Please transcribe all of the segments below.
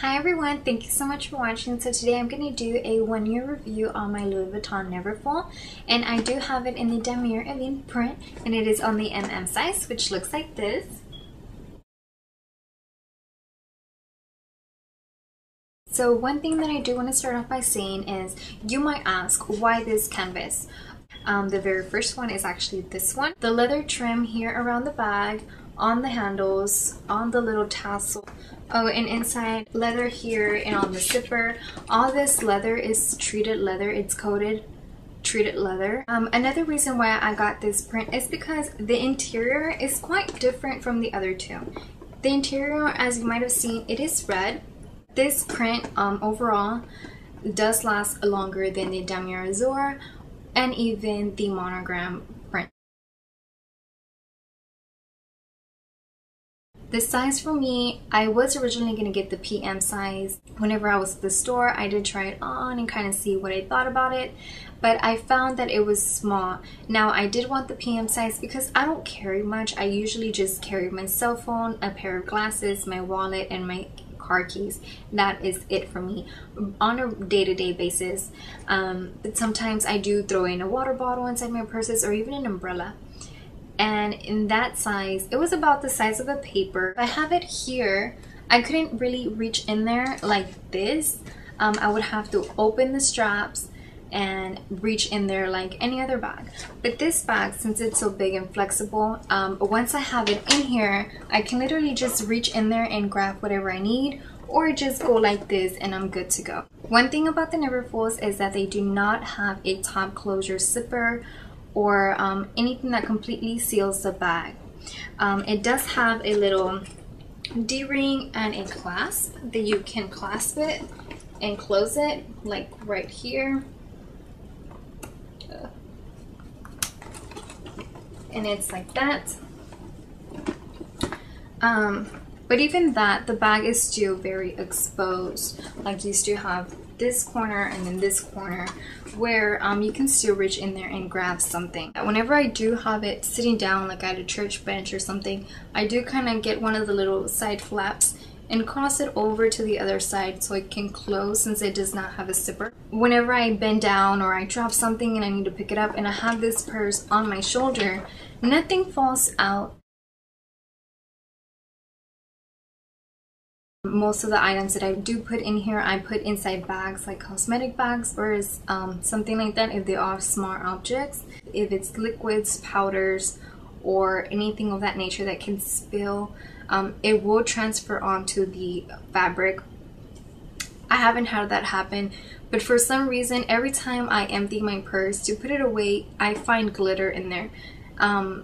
Hi everyone, thank you so much for watching. So today I'm going to do a 1-year review on my Louis Vuitton Neverfull, and I do have it in the Damier Ebene print, and it is on the MM size, which looks like this. So one thing that I do want to start off by saying is, you might ask, why this canvas? The very first one is actually this one. The leather trim here around the bag, on the handles, on the little tassel. Oh, and inside leather here and on the zipper. All this leather is treated leather. It's coated treated leather. Another reason why I got this print is because the interior is quite different from the other two. The interior, as you might have seen, it is red. This print overall does last longer than the Damier Azur and even the monogram print. The size for me, I was originally going to get the PM size. Whenever I was at the store, I did try it on and kind of see what I thought about it, but I found that it was small. Now, I did want the PM size because I don't carry much. I usually just carry my cell phone, a pair of glasses, my wallet, and my car keys. That is it for me on a day-to-day basis. But sometimes I do throw in a water bottle inside my purses or even an umbrella. And in that size, it was about the size of a paper. I have it here. I couldn't really reach in there like this. I would have to open the straps and reach in there like any other bag. But this bag, since it's so big and flexible, once I have it in here, I can literally just reach in there and grab whatever I need, or just go like this and I'm good to go. One thing about the Neverfulls is that they do not have a top closure zipper or anything that completely seals the bag. It does have a little D-ring and a clasp that you can clasp it and close it, like right here. And it's like that. But even that, the bag is still very exposed. Like, you still have this corner and then this corner where you can still reach in there and grab something. Whenever I do have it sitting down, like at a church bench or something, I do kind of get one of the little side flaps and cross it over to the other side so it can close, since it does not have a zipper. Whenever I bend down or I drop something and I need to pick it up and I have this purse on my shoulder, nothing falls out. Most of the items that I do put in here, I put inside bags, like cosmetic bags or something like that, if they are small objects. If it's liquids, powders, or anything of that nature that can spill, it will transfer onto the fabric. I haven't had that happen, but for some reason, every time I empty my purse to put it away, I find glitter in there. I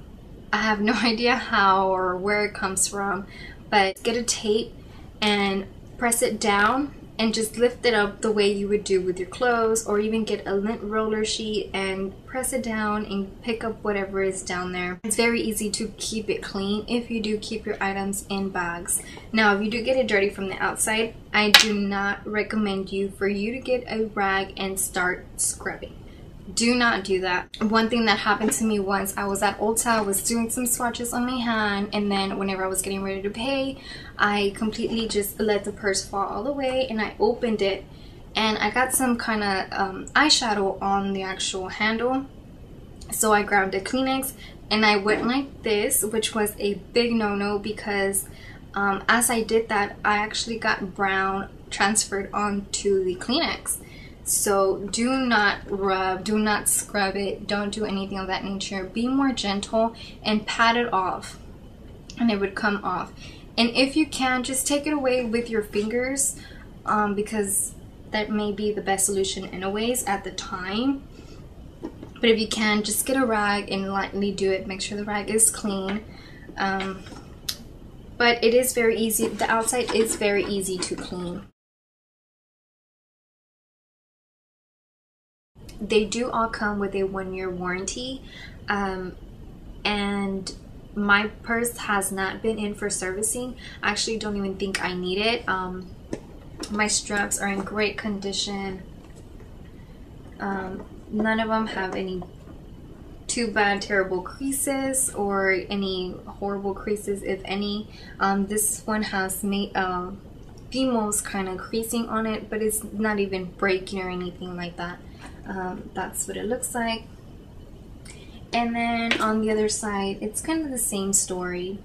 have no idea how or where it comes from, but get a tape and press it down and just lift it up the way you would do with your clothes, or even get a lint roller sheet and press it down and pick up whatever is down there. It's very easy to keep it clean if you do keep your items in bags. Now, if you do get it dirty from the outside, I do not recommend for you to get a rag and start scrubbing. Do not do that. One thing that happened to me once, I was at Ulta, I was doing some swatches on my hand, and then whenever I was getting ready to pay, I completely just let the purse fall all the way, and I opened it and I got some kind of eyeshadow on the actual handle. So I grabbed a Kleenex and I went like this, which was a big no-no, because as I did that, I actually got brown transferred onto the Kleenex. So do not rub, do not scrub it, don't do anything of that nature. Be more gentle and pat it off and it would come off. And if you can, just take it away with your fingers, because that may be the best solution anyways at the time. But if you can, just get a rag and lightly do it. Make sure the rag is clean. But it is very easy. The outside is very easy to clean. They do all come with a 1-year warranty, and my purse has not been in for servicing. I actually don't even think I need it. My straps are in great condition. None of them have any too bad, terrible creases or any horrible creases, if any. This one has the most kind of creasing on it, but it's not even breaking or anything like that. That's what it looks like. And then on the other side, it's kind of the same story.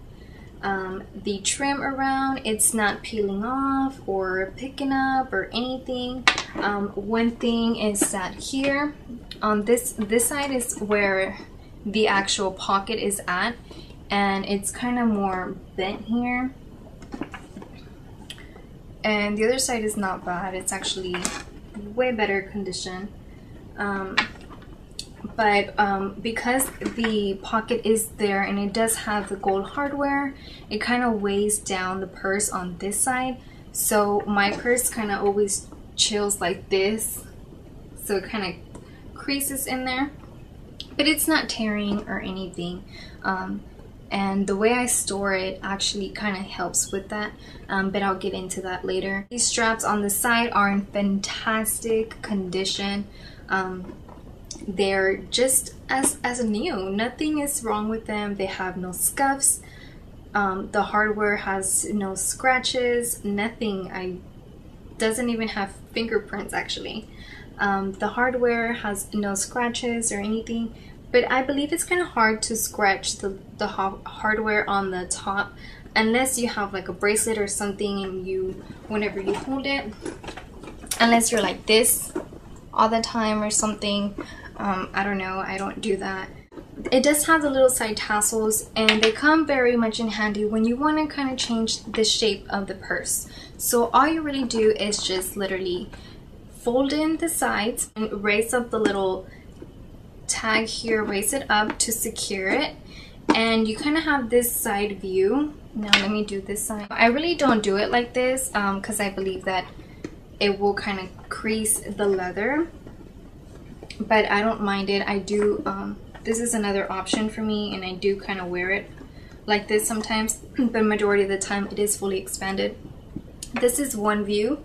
The trim around, it's not peeling off or picking up or anything. One thing is that here on this side is where the actual pocket is at, and it's kind of more bent here. And the other side is not bad. It's actually way better condition. But because the pocket is there and it does have the gold hardware, it kind of weighs down the purse on this side. So my purse kind of always chills like this. So it kind of creases in there. But it's not tearing or anything. And the way I store it actually kind of helps with that, but I'll get into that later. These straps on the side are in fantastic condition. They're just as new. Nothing is wrong with them. They have no scuffs. The hardware has no scratches, nothing. Doesn't even have fingerprints actually. The hardware has no scratches or anything. But I believe it's kind of hard to scratch the hardware on the top unless you have like a bracelet or something, and whenever you hold it, unless you're like this all the time or something. I don't know, I don't do that. It does have the little side tassels, and they come very much in handy when you want to kind of change the shape of the purse. So all you really do is just literally fold in the sides and raise up the little tag here, raise it up to secure it, and you kind of have this side view. Now let me do this side. I really don't do it like this because I believe that it will kind of crease the leather, but I don't mind it. I do this is another option for me, and I do kind of wear it like this sometimes, but majority of the time it is fully expanded. This is one view.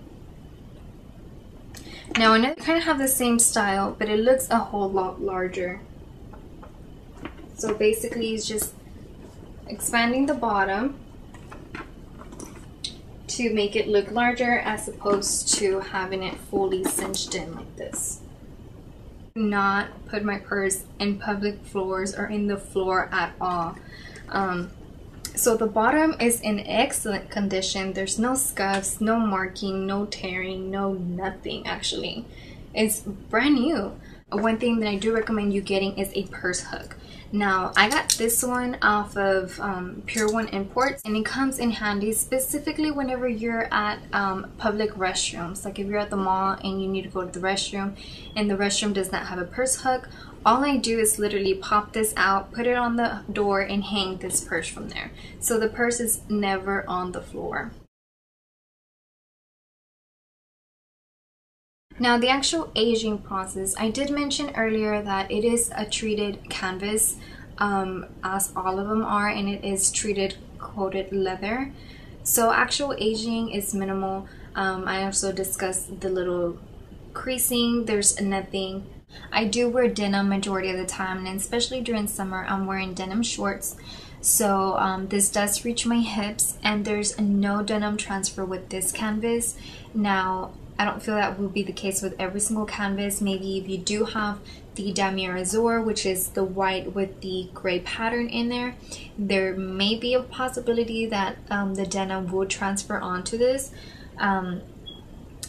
Now another kind of have the same style, but it looks a whole lot larger. So basically it's just expanding the bottom to make it look larger as opposed to having it fully cinched in like this. Do not put my purse in public floors or in the floor at all. So the bottom is in excellent condition. There's no scuffs, no marking, no tearing, no nothing actually. It's brand new. One thing that I do recommend you getting is a purse hook. Now I got this one off of Pure One Imports, and it comes in handy specifically whenever you're at public restrooms. Like if you're at the mall and you need to go to the restroom and the restroom does not have a purse hook, all I do is literally pop this out, put it on the door, and hang this purse from there. So the purse is never on the floor. Now the actual aging process, I did mention earlier that it is a treated canvas, as all of them are, and it is treated coated leather. So actual aging is minimal. I also discussed the little creasing, there's nothing. I do wear denim majority of the time, and especially during summer I'm wearing denim shorts. So this does reach my hips, and there's no denim transfer with this canvas. Now I don't feel that will be the case with every single canvas. Maybe if you do have the Damier Azure, which is the white with the gray pattern in there, there may be a possibility that the denim would transfer onto this.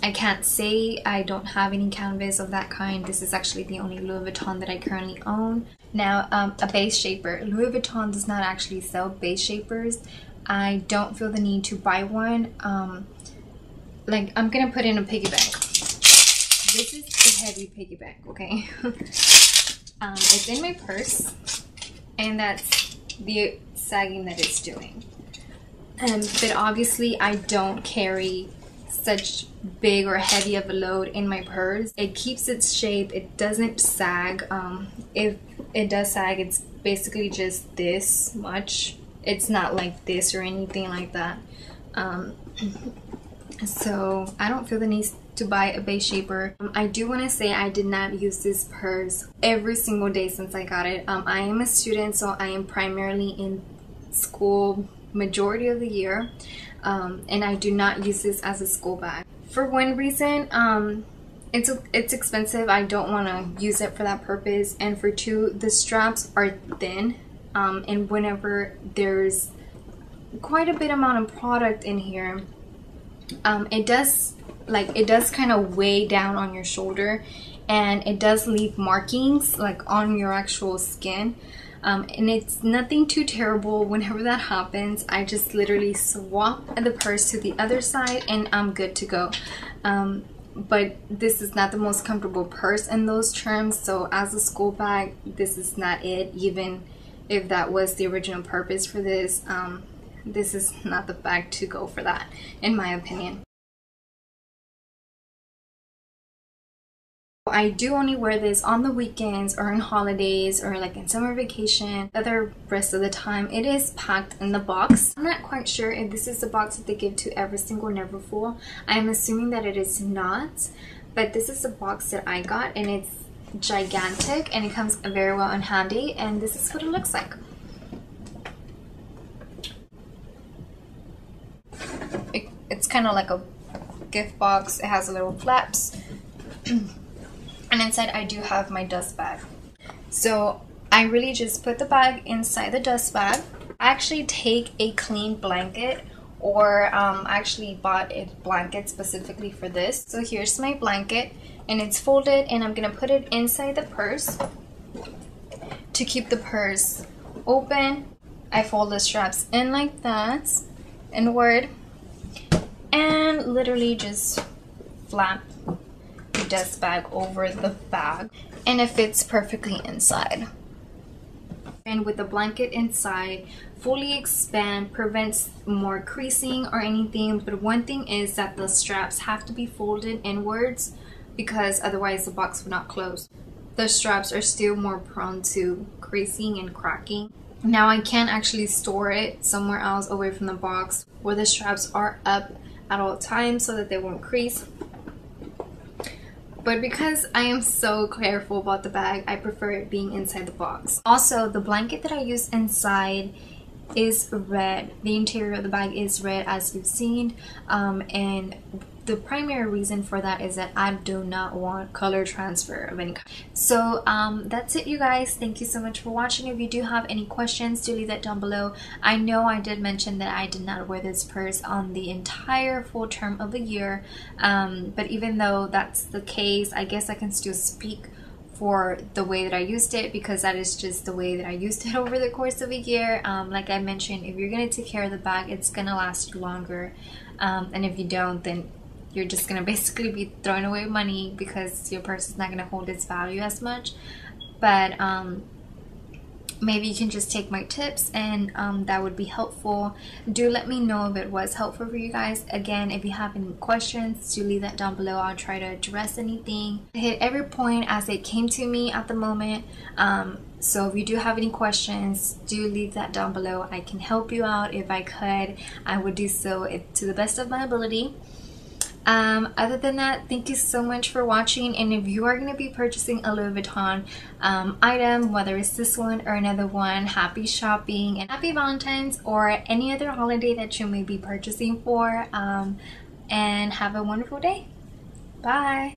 I can't say. I don't have any canvas of that kind. This is actually the only Louis Vuitton that I currently own. Now, a base shaper. Louis Vuitton does not actually sell base shapers. I don't feel the need to buy one. Like, I'm gonna put in a piggy bank. This is a heavy piggy bank, okay? It's in my purse, and that's the sagging that it's doing. But obviously I don't carry such big or heavy of a load in my purse. It keeps its shape. It doesn't sag. If it does sag, it's basically just this much. It's not like this or anything like that. So I don't feel the need to buy a base shaper. I do want to say I did not use this purse every single day since I got it. I am a student, so I am primarily in school majority of the year. and I do not use this as a school bag. For one reason, it's expensive. I don't want to use it for that purpose, and for two, the straps are thin, and whenever there's quite a bit amount of product in here, it does kind of weigh down on your shoulder, and it does leave markings like on your actual skin. And it's nothing too terrible. Whenever that happens, I just literally swap the purse to the other side and I'm good to go. But this is not the most comfortable purse in those terms, so as a school bag, this is not it. Even if that was the original purpose for this, this is not the bag to go for that, in my opinion. I do only wear this on the weekends or on holidays or like in summer vacation. The other rest of the time it is packed in the box. I'm not quite sure if this is the box that they give to every single Neverfull. I'm assuming that it is not, but this is the box that I got, and it's gigantic and it comes very well and handy, and this is what it looks like. It's kind of like a gift box. It has a little flaps. And inside I do have my dust bag. So I really just put the bag inside the dust bag. I actually take a clean blanket, or I actually bought a blanket specifically for this. So here's my blanket, and it's folded, and I'm gonna put it inside the purse to keep the purse open. I fold the straps in like that, inward, and literally just flap the dust bag over the bag, and it fits perfectly inside. And with the blanket inside, fully expand, prevents more creasing or anything. But one thing is that the straps have to be folded inwards, because otherwise the box would not close. The straps are still more prone to creasing and cracking. Now I can actually store it somewhere else away from the box where the straps are up at all times so that they won't crease. But because I am so careful about the bag, I prefer it being inside the box. Also, the blanket that I use inside is red. The interior of the bag is red, as you've seen, and the primary reason for that is that I do not want color transfer of any kind. So that's it, you guys. Thank you so much for watching. If you do have any questions, do leave that down below. I know I did mention that I did not wear this purse on the entire full term of the year, but even though that's the case, I guess I can still speak for the way that I used it, because that is just the way that I used it over the course of a year. Like I mentioned, if you're going to take care of the bag, it's going to last you longer, and if you don't, then you're just gonna basically be throwing away money, because your purse is not gonna hold its value as much. But maybe you can just take my tips, and that would be helpful. Do let me know if it was helpful for you guys. Again, if you have any questions, do leave that down below. I'll try to address anything. I hit every point as it came to me at the moment. So if you do have any questions, do leave that down below. I can help you out. If I could, I would do so to the best of my ability. Other than that, thank you so much for watching, and if you are going to be purchasing a Louis Vuitton item, whether it's this one or another one, happy shopping and happy Valentine's, or any other holiday that you may be purchasing for, and have a wonderful day. Bye.